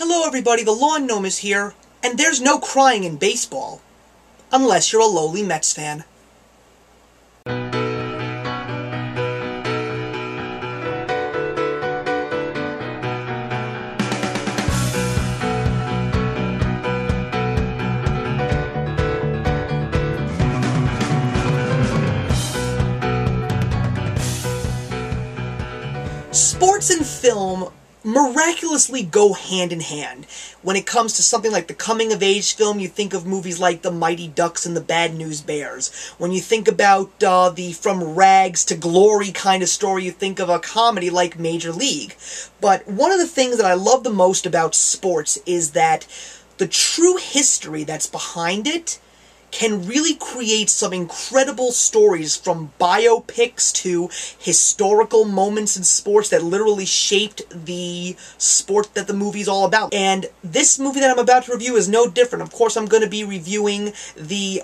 Hello everybody, the Lawn Gnome is here, and there's no crying in baseball. Unless you're a lowly Mets fan. Sports and film miraculously go hand in hand. When it comes to something like the coming-of-age film, you think of movies like The Mighty Ducks and The Bad News Bears. When you think about the from rags to glory kind of story, you think of a comedy like Major League. But one of the things that I love the most about sports is that the true history that's behind it can really create some incredible stories, from biopics to historical moments in sports that literally shaped the sport that the movie's all about. And this movie that I'm about to review is no different. Of course, I'm going to be reviewing the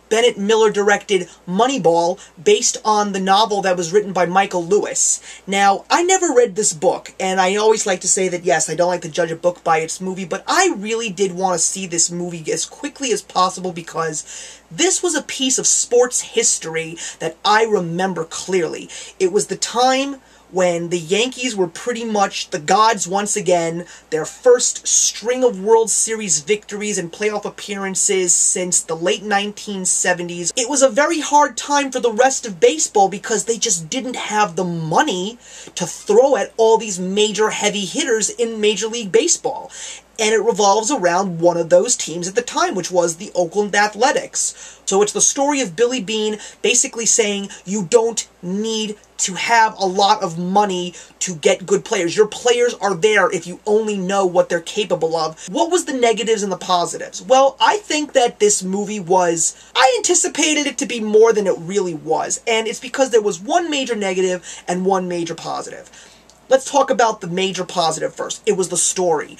Bennett Miller-directed Moneyball, based on the novel that was written by Michael Lewis. Now, I never read this book, and I always like to say that, yes, I don't like to judge a book by its movie, but I really did want to see this movie as quickly as possible because this was a piece of sports history that I remember clearly. It was the time when the Yankees were pretty much the gods once again, their first string of World Series victories and playoff appearances since the late 1970s. It was a very hard time for the rest of baseball because they just didn't have the money to throw at all these major heavy hitters in Major League Baseball. And it revolves around one of those teams at the time, which was the Oakland Athletics. So it's the story of Billy Beane basically saying you don't need to have a lot of money to get good players. Your players are there if you only know what they're capable of. What was the negatives and the positives? Well, I think that this movie I anticipated it to be more than it really was. And it's because there was one major negative and one major positive. Let's talk about the major positive first. It was the story.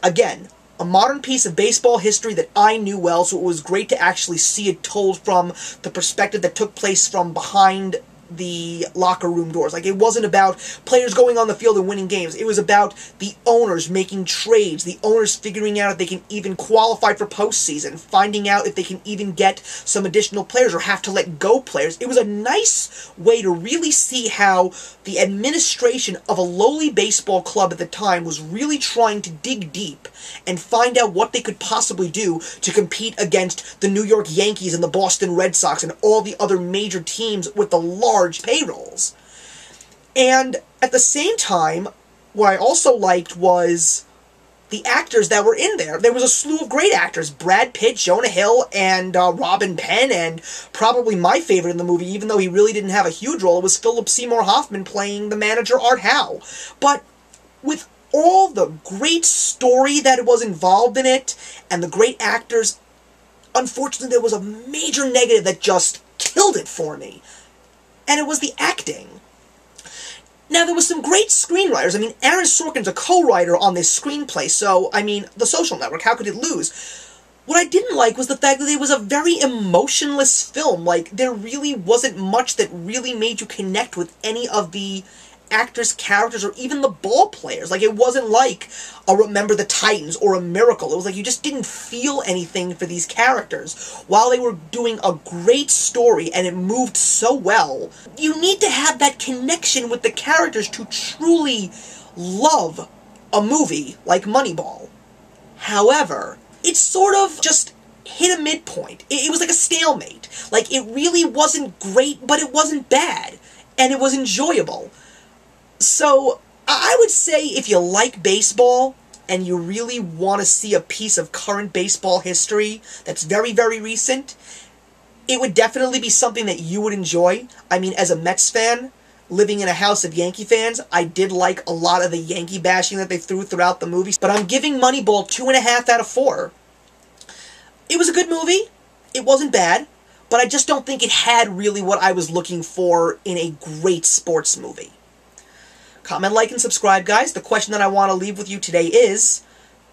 Again, a modern piece of baseball history that I knew well, so it was great to actually see it told from the perspective that took place from behind the locker room doors. Like, it wasn't about players going on the field and winning games. It was about the owners making trades, the owners figuring out if they can even qualify for postseason, finding out if they can even get some additional players or have to let go players. It was a nice way to really see how the administration of a lowly baseball club at the time was really trying to dig deep and find out what they could possibly do to compete against the New York Yankees and the Boston Red Sox and all the other major teams with the large payrolls. And at the same time, what I also liked was the actors that were in there. There was a slew of great actors. Brad Pitt, Jonah Hill, and Robin Penn, and probably my favorite in the movie, even though he really didn't have a huge role, was Philip Seymour Hoffman playing the manager Art Howe. But with all the great story that was involved in it, and the great actors, unfortunately there was a major negative that just killed it for me. And it was the acting. Now, there was some great screenwriters. I mean, Aaron Sorkin's a co-writer on this screenplay, so, I mean, The Social Network, how could it lose? What I didn't like was the fact that it was a very emotionless film. Like, there really wasn't much that really made you connect with any of the actors, characters, or even the ball players. Like, it wasn't like a Remember the Titans or a Miracle. It was like you just didn't feel anything for these characters. While they were doing a great story and it moved so well, you need to have that connection with the characters to truly love a movie like Moneyball. However, it sort of just hit a midpoint. It was like a stalemate. Like, it really wasn't great, but it wasn't bad. And it was enjoyable. So, I would say if you like baseball, and you really want to see a piece of current baseball history that's very, very recent, it would definitely be something that you would enjoy. I mean, as a Mets fan, living in a house of Yankee fans, I did like a lot of the Yankee bashing that they threw throughout the movie, but I'm giving Moneyball 2.5 out of 4. It was a good movie. It wasn't bad, but I just don't think it had really what I was looking for in a great sports movie. Comment, like, and subscribe, guys. The question that I want to leave with you today is,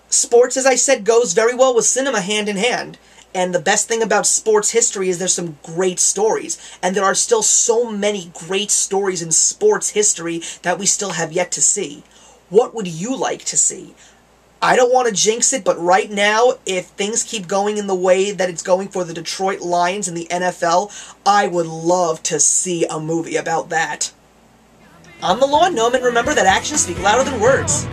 sports, as I said, goes very well with cinema hand in hand. And the best thing about sports history is there's some great stories. And there are still so many great stories in sports history that we still have yet to see. What would you like to see? I don't want to jinx it, but right now, if things keep going in the way that it's going for the Detroit Lions and the NFL, I would love to see a movie about that. On the lawn, Gnome, and remember that actions speak louder than words.